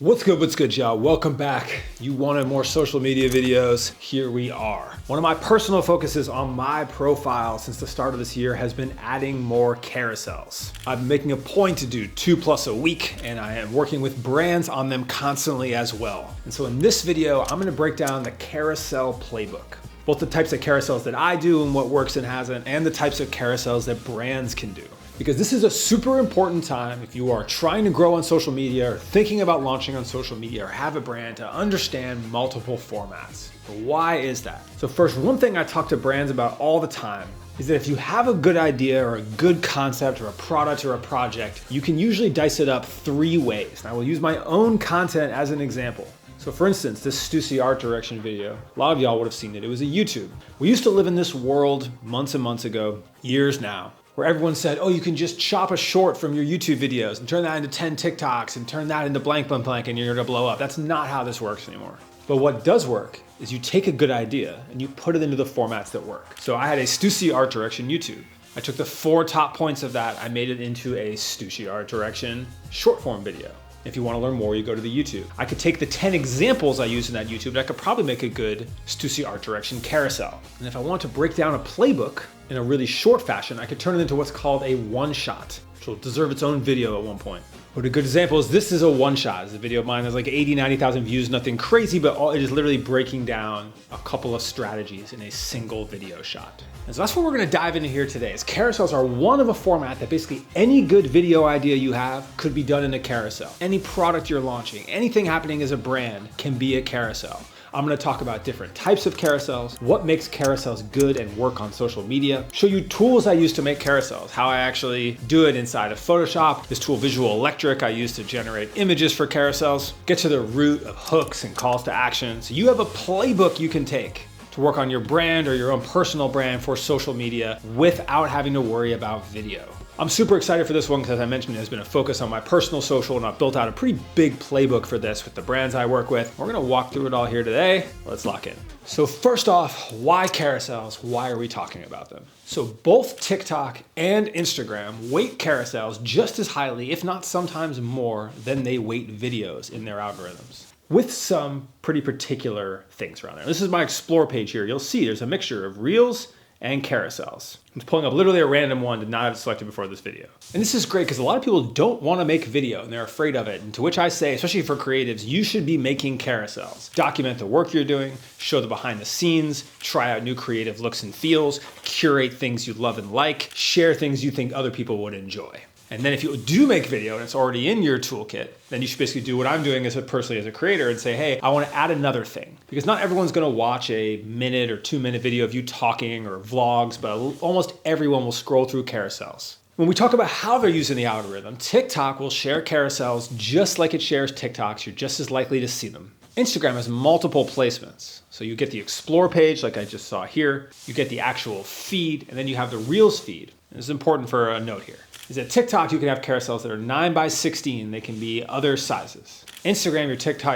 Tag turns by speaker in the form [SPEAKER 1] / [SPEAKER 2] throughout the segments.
[SPEAKER 1] What's good, y'all? Welcome back. You wanted more social media videos? Here we are. One of my personal focuses on my profile since the start of this year has been adding more carousels. I'm making a point to do 2+ a week, and I am working with brands on them constantly as well. And so in this video, I'm gonna break down the carousel playbook. Both the types of carousels that I do and what works and hasn't, and the types of carousels that brands can do. Because this is a super important time if you are trying to grow on social media or thinking about launching on social media or have a brand to understand multiple formats. But why is that? So first, one thing I talk to brands about all the time is that if you have a good idea or a good concept or a product or a project, you can usually dice it up 3 ways. And I will use my own content as an example. So for instance, this Stussy art direction video, a lot of y'all would have seen it. It was a YouTube. We used to live in this world months and months ago, years now, where everyone said, oh, you can just chop a short from your YouTube videos and turn that into 10 TikToks and turn that into blank and you're gonna blow up. That's not how this works anymore. But what does work is you take a good idea and you put it into the formats that work. So I had a Stussy art direction YouTube. I took the 4 top points of that, I made it into a Stussy art direction short form video. If you want to learn more, you go to the YouTube. I could take the 10 examples I used in that YouTube and I could probably make a good Stussy art direction carousel. And if I want to break down a playbook in a really short fashion, I could turn it into what's called a one-shot, which will deserve its own video at one point. But a good example is this is a one-shot. It's a video of mine that's like 80, 90,000 views, nothing crazy, but it is literally breaking down a couple of strategies in a single video shot. And so that's what we're gonna dive into here today. Is carousels are one of a format that basically any good video idea you have could be done in a carousel. Any product you're launching, anything happening as a brand can be a carousel. I'm gonna talk about different types of carousels, what makes carousels good and work on social media, show you tools I use to make carousels, how I actually do it inside of Photoshop, this tool Visual Electric I use to generate images for carousels, get to the root of hooks and calls to action. So you have a playbook you can take to work on your brand or your own personal brand for social media without having to worry about video. I'm super excited for this one because, as I mentioned, there's been a focus on my personal social and I've built out a pretty big playbook for this with the brands I work with. We're gonna walk through it all here today. Let's lock in. So first off, why carousels? Why are we talking about them? So both TikTok and Instagram weight carousels just as highly, if not sometimes more, than they weight videos in their algorithms, with some pretty particular things around there. This is my explore page here. You'll see there's a mixture of reels and carousels. I'm pulling up literally a random one, did not have it selected before this video. And this is great because a lot of people don't want to make video and they're afraid of it. And to which I say, especially for creatives, you should be making carousels. Document the work you're doing, show the behind the scenes, try out new creative looks and feels, curate things you love and like, share things you think other people would enjoy. And then if you do make video and it's already in your toolkit, then you should basically do what I'm doing personally as a creator and say, hey, I want to add another thing. Because not everyone's going to watch a 1 or 2 minute video of you talking or vlogs, but almost everyone will scroll through carousels. When we talk about how they're using the algorithm, TikTok will share carousels just like it shares TikToks. You're just as likely to see them. Instagram has multiple placements. So you get the explore page like I just saw here, you get the actual feed, and then you have the Reels feed. And this is important for a note here. Is that TikTok, you can have carousels that are 9x16. They can be other sizes. Instagram,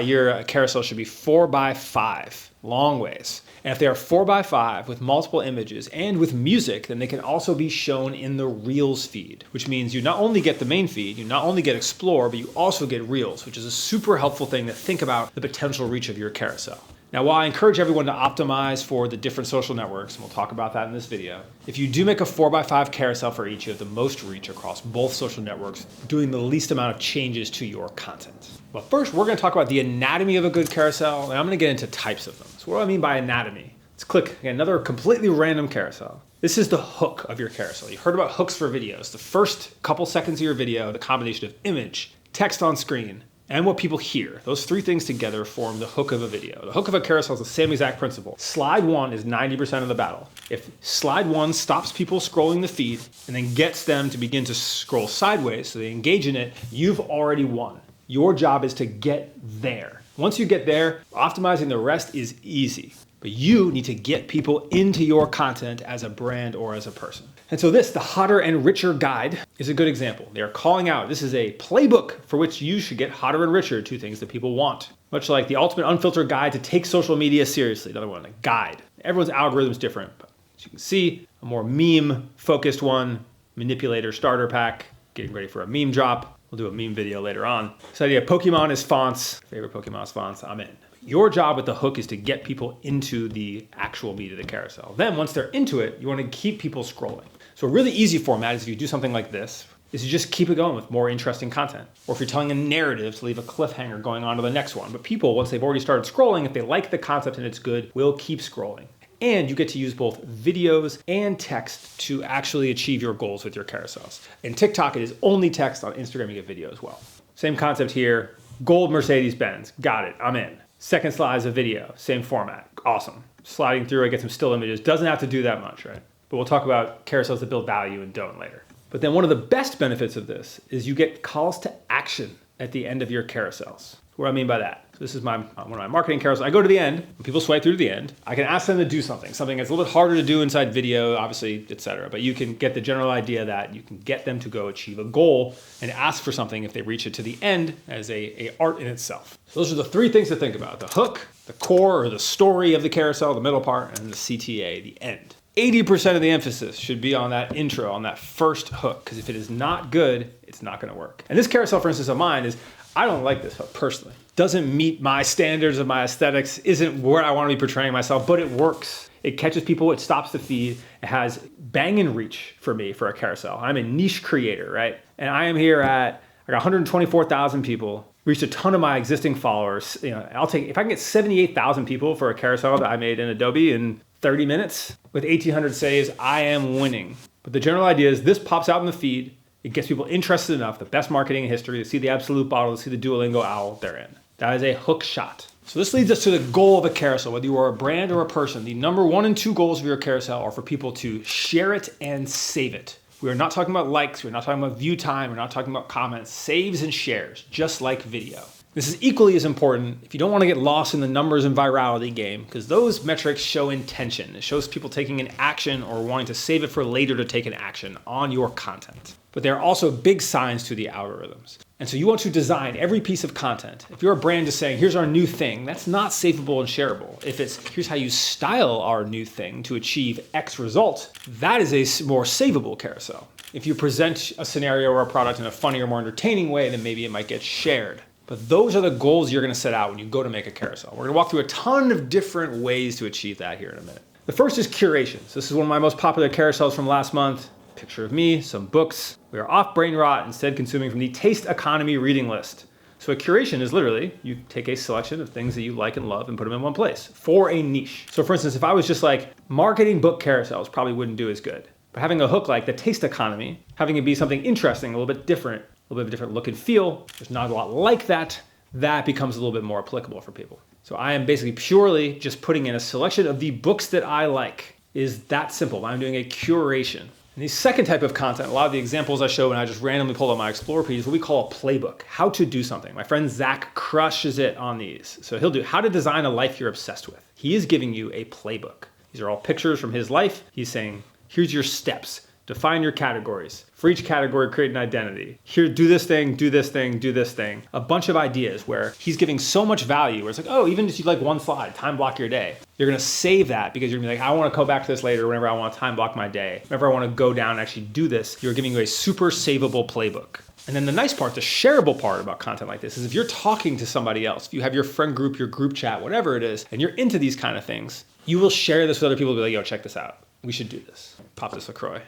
[SPEAKER 1] your carousel should be 4x5, long ways. And if they are 4x5 with multiple images and with music, then they can also be shown in the Reels feed, which means you not only get the main feed, you not only get Explore, but you also get Reels, which is a super helpful thing to think about the potential reach of your carousel. Now, while I encourage everyone to optimize for the different social networks, and we'll talk about that in this video, if you do make a 4x5 carousel for each, you have the most reach across both social networks, doing the least amount of changes to your content. But first, we're gonna talk about the anatomy of a good carousel, and I'm gonna get into types of them. So what do I mean by anatomy? Let's click another completely random carousel. This is the hook of your carousel. You've heard about hooks for videos. The first couple seconds of your video, the combination of image, text on screen, and what people hear. Those 3 things together form the hook of a video. The hook of a carousel is the same exact principle. Slide 1 is 90% of the battle. If slide 1 stops people scrolling the feed and then gets them to begin to scroll sideways so they engage in it, you've already won. Your job is to get there. Once you get there, optimizing the rest is easy. But you need to get people into your content as a brand or as a person. And so this, the hotter and richer guide, is a good example. They are calling out, this is a playbook for which you should get hotter and richer, 2 things that people want. Much like the ultimate unfiltered guide to take social media seriously, another one, a guide. Everyone's algorithm is different, but as you can see, a more meme focused one, manipulator starter pack, getting ready for a meme drop. We'll do a meme video later on. This idea of Pokemon is fonts, favorite Pokemon is fonts, I'm in. Your job with the hook is to get people into the actual meat of the carousel. Then once they're into it, you want to keep people scrolling. So a really easy format is if you do something like this, is you just keep it going with more interesting content. Or if you're telling a narrative, to leave a cliffhanger going on to the next one. But people, once they've already started scrolling, if they like the concept and it's good, will keep scrolling. And you get to use both videos and text to actually achieve your goals with your carousels. In TikTok, it is only text. On Instagram, you get video as well. Same concept here. Gold Mercedes-Benz. Got it. I'm in. Second slide is a video. Same format. Awesome. Sliding through, I get some still images. Doesn't have to do that much, right? But we'll talk about carousels that build value and don't later. But then one of the best benefits of this is you get calls to action at the end of your carousels. What do I mean by that? So this is one of my marketing carousels. I go to the end, when people swipe through to the end, I can ask them to do something that's a little bit harder to do inside video, obviously, etc. But you can get the general idea that you can get them to go achieve a goal and ask for something if they reach it to the end as a art in itself. So those are the three things to think about: the hook, the core or the story of the carousel, the middle part, and the CTA, the end. 80% of the emphasis should be on that intro, on that first hook, because if it is not good, it's not going to work. And this carousel, for instance, of mine is, I don't like this hook personally. Doesn't meet my standards of my aesthetics, isn't where I want to be portraying myself, but it works. It catches people, it stops the feed. It has bang and reach for me for a carousel. I'm a niche creator, right? And I am here at, I got 124,000 people, reached a ton of my existing followers. You know, I'll take, if I can get 78,000 people for a carousel that I made in Adobe in 30 minutes with 1,800 saves, I am winning. But the general idea is this pops out in the feed. It gets people interested enough, the best marketing in history, to see the absolute bottle, to see the Duolingo owl they're in. That is a hook shot. So this leads us to the goal of a carousel. Whether you are a brand or a person, the number 1 and 2 goals of your carousel are for people to share it and save it. We are not talking about likes, we're not talking about view time, we're not talking about comments, saves and shares, just like video. This is equally as important if you don't want to get lost in the numbers and virality game, because those metrics show intention. It shows people taking an action or wanting to save it for later to take an action on your content. But there are also big signs to the algorithms. And so you want to design every piece of content. If you're a brand just saying, here's our new thing, that's not savable and shareable. If it's, here's how you style our new thing to achieve X result, that is a more savable carousel. If you present a scenario or a product in a funnier, more entertaining way, then maybe it might get shared. But those are the goals you're gonna set out when you go to make a carousel. We're gonna walk through a ton of different ways to achieve that here in a minute. The first is curations. This is one of my most popular carousels from last month. Picture of me, some books. We are off brain rot, instead consuming from the taste economy reading list. So a curation is literally, you take a selection of things that you like and love and put them in one place for a niche. So for instance, if I was just like, marketing book carousels probably wouldn't do as good. But having a hook like the taste economy, having it be something interesting, a little bit different, a little bit of a different look and feel, there's not a lot like that, that becomes a little bit more applicable for people. So I am basically purely just putting in a selection of the books that I like. Is that simple. I'm doing a curation. And the second type of content, a lot of the examples I show when I just randomly pull up my Explore page is what we call a playbook, how to do something. My friend Zach crushes it on these. So he'll do how to design a life you're obsessed with. He is giving you a playbook. These are all pictures from his life. He's saying, here's your steps. Define your categories. For each category, create an identity. Here, do this thing, do this thing, do this thing. A bunch of ideas where he's giving so much value where it's like, oh, even if you like one slide, time block your day. You're gonna save that because you're gonna be like, I wanna go back to this later whenever I wanna time block my day. Whenever I wanna go down and actually do this, you're giving you a super savable playbook. And then the nice part, the shareable part about content like this is if you're talking to somebody else, if you have your friend group, your group chat, whatever it is, and you're into these kind of things, you will share this with other people and be like, yo, check this out. We should do this. Pop this LaCroix.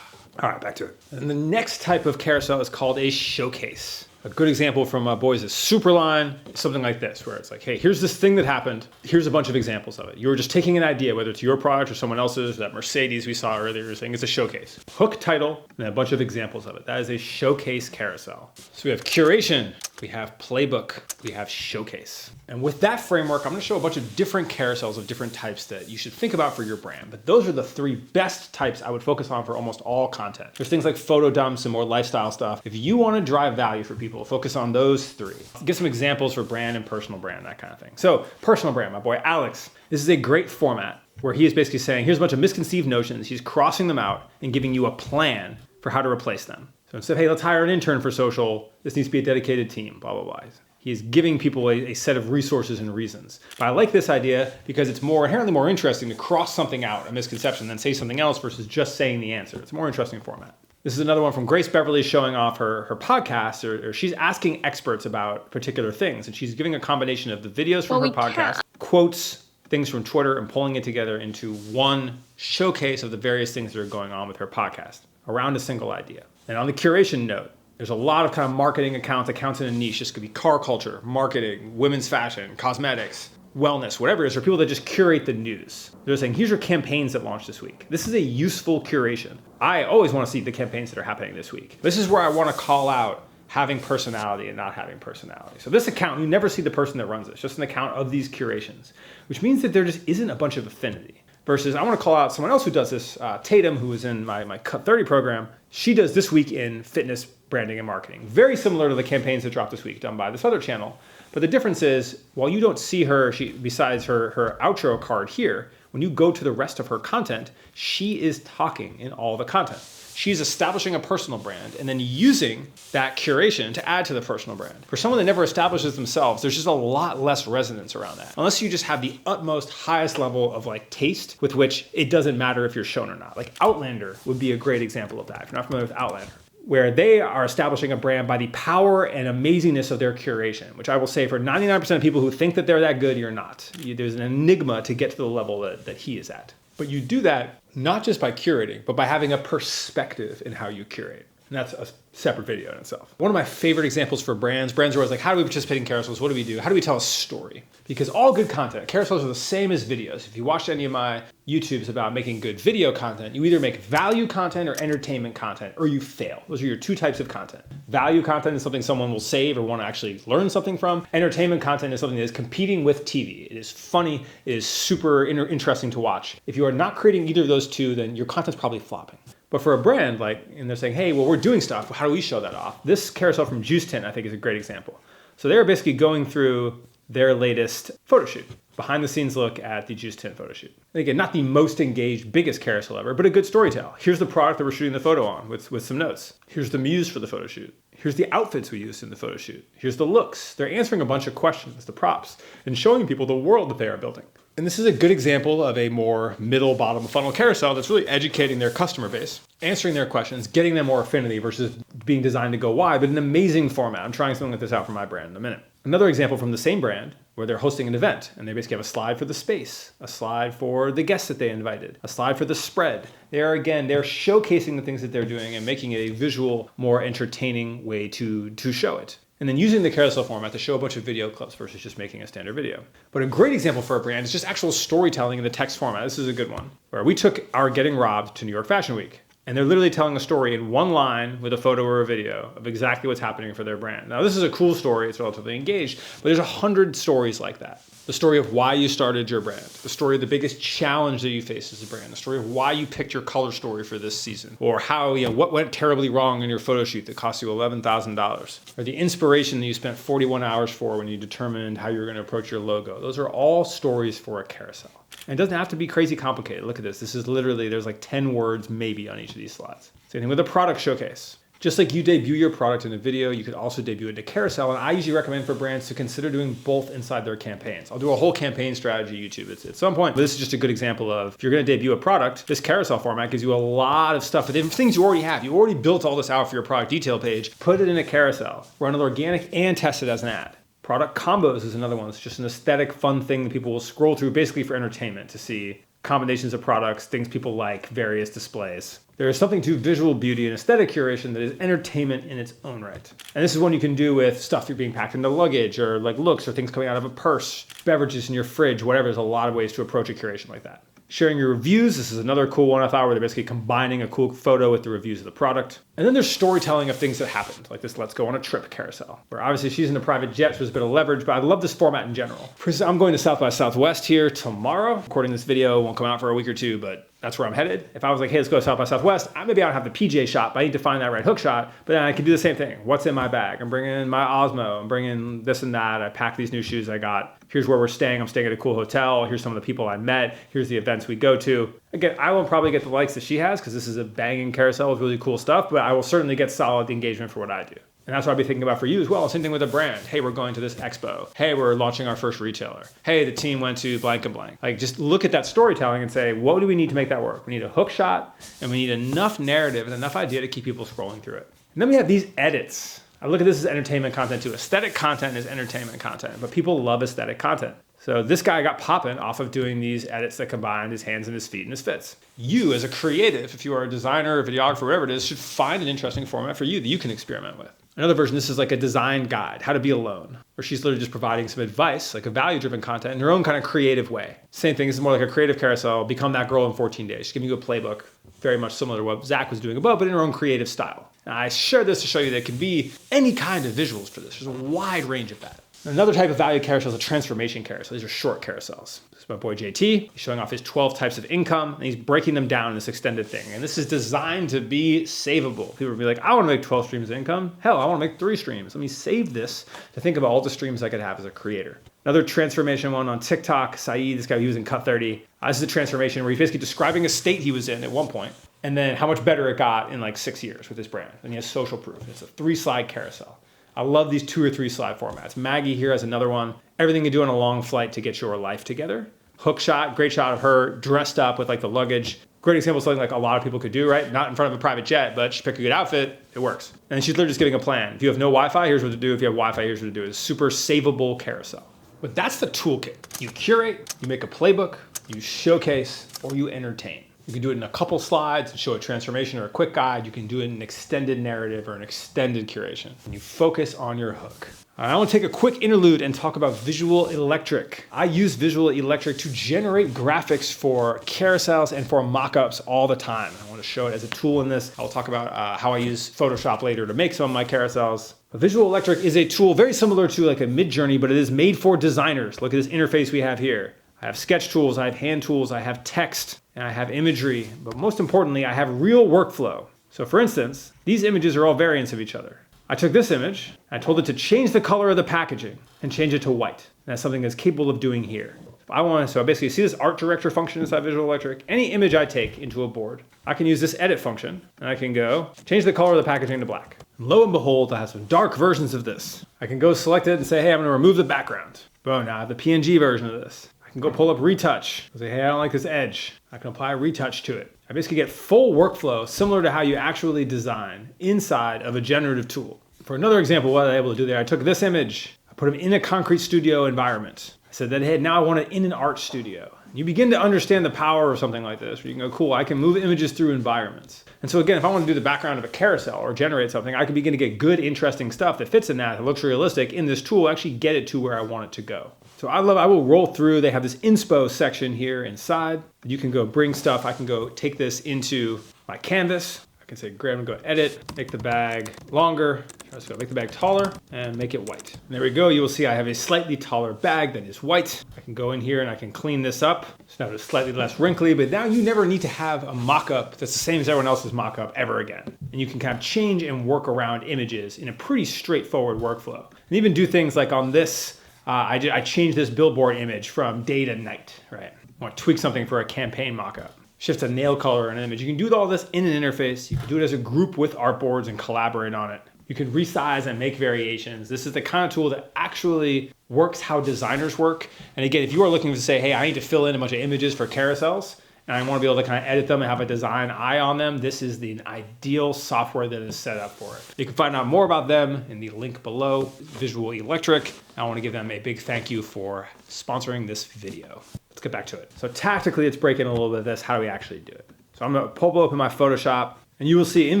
[SPEAKER 1] All right, back to it. And the next type of carousel is called a showcase. A good example from my boys is Superline, something like this, where it's like, hey, here's this thing that happened. Here's a bunch of examples of it. You're just taking an idea, whether it's your product or someone else's, that Mercedes we saw earlier, saying it's a showcase. Hook title, and a bunch of examples of it. That is a showcase carousel. So we have curation, we have playbook, we have showcase. And with that framework, I'm gonna show a bunch of different carousels of different types that you should think about for your brand. But those are the 3 best types I would focus on for almost all content. There's things like photo dumps and more lifestyle stuff. If you wanna drive value for people, focus on those 3. Give some examples for brand and personal brand, that kind of thing. So personal brand, my boy Alex, this is a great format where he is basically saying, here's a bunch of misconceived notions. He's crossing them out and giving you a plan for how to replace them. So instead of, hey, let's hire an intern for social, this needs to be a dedicated team, blah, blah, blah. He's giving people a set of resources and reasons. But I like this idea because it's inherently more interesting to cross something out, a misconception, than say something else versus just saying the answer. It's a more interesting format. This is another one from Grace Beverly showing off her podcast, or she's asking experts about particular things. And she's giving a combination of the videos from her podcast, quotes, things from Twitter, and pulling it together into one showcase of the various things that are going on with her podcast around a single idea. And on the curation note, there's a lot of kind of marketing accounts in a niche. This could be car culture, marketing, women's fashion, cosmetics, wellness, whatever it is, or people that just curate the news. They're saying, here's your campaigns that launched this week. This is a useful curation. I always want to see the campaigns that are happening this week. This is where I want to call out having personality and not having personality. So this account, you never see the person that runs it. It's just an account of these curations, which means that there just isn't a bunch of affinity. Versus I want to call out someone else who does this, Tatum, who was in my Cut 30 program. She does This Week in Fitness, Branding, and Marketing. Very similar to the campaigns that dropped this week done by this other channel. But the difference is, while you don't see her, besides her outro card here, when you go to the rest of her content, she is talking in all the content. She's establishing a personal brand and then using that curation to add to the personal brand. For someone that never establishes themselves, there's just a lot less resonance around that. Unless you just have the utmost highest level of like taste with which it doesn't matter if you're shown or not. Like Outlander would be a great example of that, if you're not familiar with Outlander, where they are establishing a brand by the power and amazingness of their curation, which I will say for 99% of people who think that they're that good, you're not. There's an enigma to get to the level that he is at. But you do that not just by curating, but by having a perspective in how you curate. And that's a separate video in itself. One of my favorite examples for brands are always like, how do we participate in carousels? What do we do? How do we tell a story? Because all good content, carousels are the same as videos. If you watched any of my YouTubes about making good video content, you either make value content or entertainment content, or you fail. Those are your two types of content. Value content is something someone will save or want to actually learn something from. Entertainment content is something that is competing with TV. It is funny, it is super interesting to watch. If you are not creating either of those two, then your content's probably flopping. But for a brand, and they're saying, hey, well, we're doing stuff. How do we show that off? This carousel from Juice Tint, I think, is a great example. So they're basically going through their latest photo shoot, behind the scenes look at the Juice Tint photo shoot. And again, not the most engaged, biggest carousel ever, but a good storytell. Here's the product that we're shooting the photo on with some notes. Here's the muse for the photo shoot. Here's the outfits we used in the photo shoot. Here's the looks. They're answering a bunch of questions, the props, and showing people the world that they are building. And this is a good example of a more middle bottom funnel carousel that's really educating their customer base, answering their questions, getting them more affinity versus being designed to go wide, but an amazing format. I'm trying something like this out for my brand in a minute. Another example from the same brand where they're hosting an event and they basically have a slide for the space, a slide for the guests that they invited, a slide for the spread. They're showcasing the things that they're doing and making it a visual, more entertaining way to show it. And then using the carousel format to show a bunch of video clips versus just making a standard video. But a great example for a brand is just actual storytelling in the text format. This is a good one, where we took our Getting Robbed to New York Fashion Week. And they're literally telling a story in one line with a photo or a video of exactly what's happening for their brand. Now, this is a cool story. It's relatively engaged, but there's 100 stories like that. The story of why you started your brand, the story of the biggest challenge that you faced as a brand, the story of why you picked your color story for this season, or how, what went terribly wrong in your photo shoot that cost you $11,000, or the inspiration that you spent 41 hours for when you determined how you were going to approach your logo. Those are all stories for a carousel. And it doesn't have to be crazy complicated. Look at this. This is literally, there's like 10 words maybe on each of these slides. Same thing with a product showcase. Just like you debut your product in a video, you could also debut it in a carousel. And I usually recommend for brands to consider doing both inside their campaigns. I'll do a whole campaign strategy YouTube at some point. But this is just a good example of, if you're going to debut a product, this carousel format gives you a lot of stuff. The things you already have. You already built all this out for your product detail page. Put it in a carousel. Run it organic and test it as an ad. Product combos is another one. It's just an aesthetic, fun thing that people will scroll through basically for entertainment to see combinations of products, things people like, various displays. There is something to visual beauty and aesthetic curation that is entertainment in its own right. And this is one you can do with stuff you're being packed into luggage, or like looks, or things coming out of a purse, beverages in your fridge, whatever. There's a lot of ways to approach a curation like that. Sharing your reviews. This is another cool one I thought, where they're basically combining a cool photo with the reviews of the product. And then there's storytelling of things that happened, like this Let's Go on a Trip carousel, where obviously she's in a private jet, so there's a bit of leverage, but I love this format in general. I'm going to South by Southwest here tomorrow. Recording this video won't come out for a week or two, but that's where I'm headed. If I was like, hey, let's go to South by Southwest, maybe I don't have the PJ shot, but I need to find that right hook shot. But then I can do the same thing. What's in my bag? I'm bringing my Osmo. I'm bringing this and that. I packed these new shoes I got. Here's where we're staying. I'm staying at a cool hotel. Here's some of the people I met. Here's the events we go to. Again, I won't probably get the likes that she has because this is a banging carousel with really cool stuff, but I will certainly get solid engagement for what I do. And that's what I'd be thinking about for you as well. Same thing with a brand. Hey, we're going to this expo. Hey, we're launching our first retailer. Hey, the team went to blank and blank. Like, just look at that storytelling and say, what do we need to make that work? We need a hook shot, and we need enough narrative and enough idea to keep people scrolling through it. And then we have these edits. I look at this as entertainment content too. Aesthetic content is entertainment content, but people love aesthetic content. So this guy got popping off of doing these edits that combined his hands and his feet and his fits. You as a creative, if you are a designer, a videographer, whatever it is, should find an interesting format for you that you can experiment with. Another version, this is like a design guide, how to be alone, where she's literally just providing some advice, like a value-driven content in her own kind of creative way. Same thing, this is more like a creative carousel, become that girl in 14 days. She's giving you a playbook, very much similar to what Zach was doing above, but in her own creative style. And I share this to show you that it can be any kind of visuals for this. There's a wide range of that. Another type of value carousel is a transformation carousel. These are short carousels. This is my boy JT. He's showing off his 12 types of income, and he's breaking them down in this extended thing. And this is designed to be savable. People will be like, I want to make 12 streams of income. Hell, I want to make 3 streams. Let me save this to think about all the streams I could have as a creator. Another transformation one on TikTok, Saeed, this guy he was in Cut 30. This is a transformation where he's basically describing a state he was in at one point, and then how much better it got in like 6 years with his brand. And he has social proof. It's a 3-slide carousel. I love these 2 or 3 slide formats. Maggie here has another one. Everything you do on a long flight to get your life together. Hook shot, great shot of her dressed up with like the luggage. Great example of something like a lot of people could do, right? Not in front of a private jet, but she picked a good outfit, it works. And she's literally just giving a plan. If you have no Wi-Fi, here's what to do. If you have Wi-Fi, here's what to do. It's a super savable carousel. But that's the toolkit. You curate, you make a playbook, you showcase, or you entertain. You can do it in a couple slides and show a transformation or a quick guide. You can do it in an extended narrative or an extended curation. And you focus on your hook. I want to take a quick interlude and talk about Visual Electric. I use Visual Electric to generate graphics for carousels and for mockups all the time. I want to show it as a tool in this. I'll talk about how I use Photoshop later to make some of my carousels. But Visual Electric is a tool very similar to like a Midjourney, but it is made for designers. Look at this interface we have here. I have sketch tools, I have hand tools, I have text, and I have imagery. But most importantly, I have real workflow. So for instance, these images are all variants of each other. I took this image, I told it to change the color of the packaging and change it to white. And that's something it's capable of doing here. If I want to, so basically see this art director function inside Visual Electric. Any image I take into a board, I can use this edit function and I can go change the color of the packaging to black. And lo and behold, I have some dark versions of this. I can go select it and say, hey, I'm going to remove the background. Boom, now I have the PNG version of this. I can go pull up retouch. Say, hey, I don't like this edge. I can apply a retouch to it. I basically get full workflow similar to how you actually design inside of a generative tool. For another example, what I was able to do there, I took this image, I put them in a concrete studio environment. I said that, hey, now I want it in an art studio. You begin to understand the power of something like this, where you can go, cool, I can move images through environments. And so again, if I want to do the background of a carousel or generate something, I can begin to get good, interesting stuff that fits in that looks realistic in this tool, actually get it to where I want it to go. So I will roll through. They have this inspo section here inside. You can go bring stuff. I can go take this into my canvas. I can say, great, I'm gonna go edit, make the bag longer. Let's go make the bag taller and make it white. And there we go. You will see I have a slightly taller bag that is white. I can go in here and I can clean this up. So now it's slightly less wrinkly, but now you never need to have a mock-up that's the same as everyone else's mock-up ever again. And you can kind of change and work around images in a pretty straightforward workflow. And even do things like on this, I changed this billboard image from day to night, right? I want to tweak something for a campaign mockup. Shift a nail color in an image. You can do all this in an interface. You can do it as a group with artboards and collaborate on it. You can resize and make variations. This is the kind of tool that actually works how designers work. And again, if you are looking to say, hey, I need to fill in a bunch of images for carousels, and I want to be able to kind of edit them and have a design eye on them, this is the ideal software that is set up for it. You can find out more about them in the link below, Visual Electric. I want to give them a big thank you for sponsoring this video. Let's get back to it. So tactically, it's breaking a little bit of this. How do we actually do it? So I'm going to pull open my Photoshop, and you will see in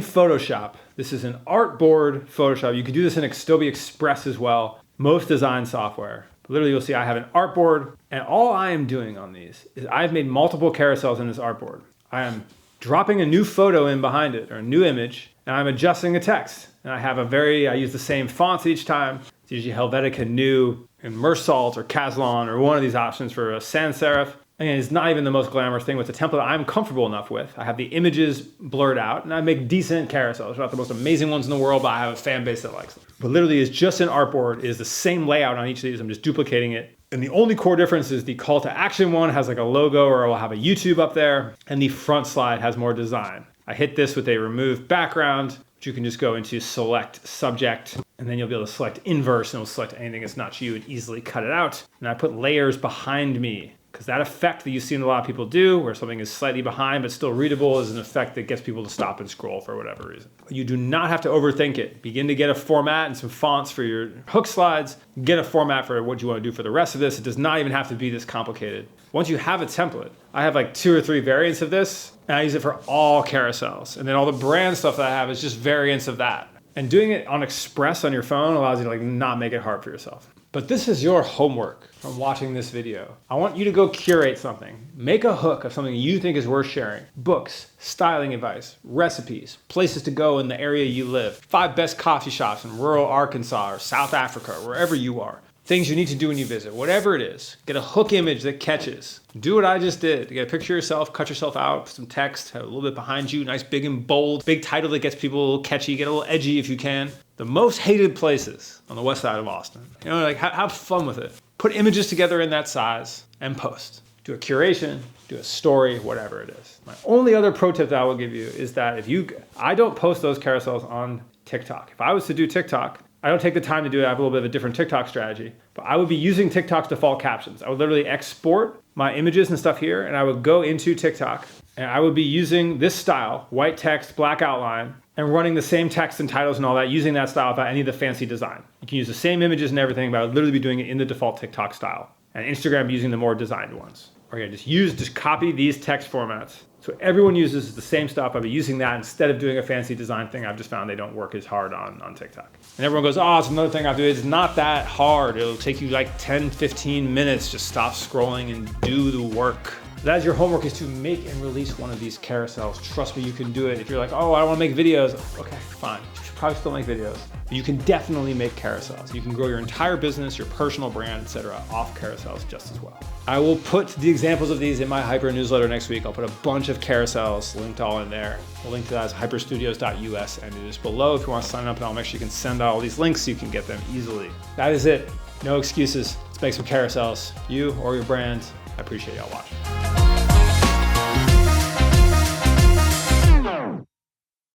[SPEAKER 1] Photoshop, this is an artboard Photoshop. You can do this in Adobe Express as well. Most design software. Literally, you'll see I have an artboard, and all I am doing on these is I've made multiple carousels in this artboard. I am dropping a new photo in behind it, or a new image, and I'm adjusting the text. And I use the same fonts each time. It's usually Helvetica New, and Mersalt, or Caslon, or one of these options for a sans serif. Again, it's not even the most glamorous thing with the template I'm comfortable enough with. I have the images blurred out, and I make decent carousels. Not the most amazing ones in the world, but I have a fan base that likes them. But literally, it's just an artboard. It is the same layout on each of these. I'm just duplicating it. And the only core difference is the call to action one has like a logo, or will have a YouTube up there, and the front slide has more design. I hit this with a remove background, but you can just go into select subject, and then you'll be able to select inverse, and it'll select anything that's not you and easily cut it out. And I put layers behind me, because that effect that you've seen a lot of people do, where something is slightly behind but still readable, is an effect that gets people to stop and scroll for whatever reason. You do not have to overthink it. Begin to get a format and some fonts for your hook slides. Get a format for what you want to do for the rest of this. It does not even have to be this complicated. Once you have a template, I have like 2 or 3 variants of this, and I use it for all carousels. And then all the brand stuff that I have is just variants of that. And doing it on Express on your phone allows you to like not make it hard for yourself. But this is your homework from watching this video. I want you to go curate something. Make a hook of something you think is worth sharing. Books, styling advice, recipes, places to go in the area you live, 5 best coffee shops in rural Arkansas or South Africa, wherever you are. Things you need to do when you visit, whatever it is. Get a hook image that catches. Do what I just did. Get a picture of yourself, cut yourself out, put some text, have a little bit behind you, nice big and bold, big title that gets people a little catchy, get a little edgy if you can. The most hated places on the west side of Austin. You know, like have fun with it. Put images together in that size and post. Do a curation, do a story, whatever it is. My only other pro tip that I will give you is that I don't post those carousels on TikTok. If I was to do TikTok, I don't take the time to do it. I have a little bit of a different TikTok strategy, but I would be using TikTok's default captions. I would literally export my images and stuff here, and I would go into TikTok, and I would be using this style, white text, black outline, and running the same text and titles and all that, using that style without any of the fancy design. You can use the same images and everything, but I would literally be doing it in the default TikTok style. And Instagram using the more designed ones. Okay, just copy these text formats. So everyone uses the same stuff. I'll be using that instead of doing a fancy design thing. I've just found they don't work as hard on TikTok. And everyone goes, oh, it's another thing I do. It's not that hard. It'll take you like 10, 15 minutes. Just stop scrolling and do the work. That is your homework, is to make and release one of these carousels. Trust me, you can do it. If you're like, oh, I don't want to make videos. Okay, fine. You should probably still make videos. But you can definitely make carousels. You can grow your entire business, your personal brand, etc. off carousels just as well. I will put the examples of these in my Hyper newsletter next week. I'll put a bunch of carousels linked all in there. The link to that is hyperstudios.us, and it is below if you want to sign up, and I'll make sure you can send out all these links so you can get them easily. That is it. No excuses. Let's make some carousels. You or your brand. I appreciate y'all watching.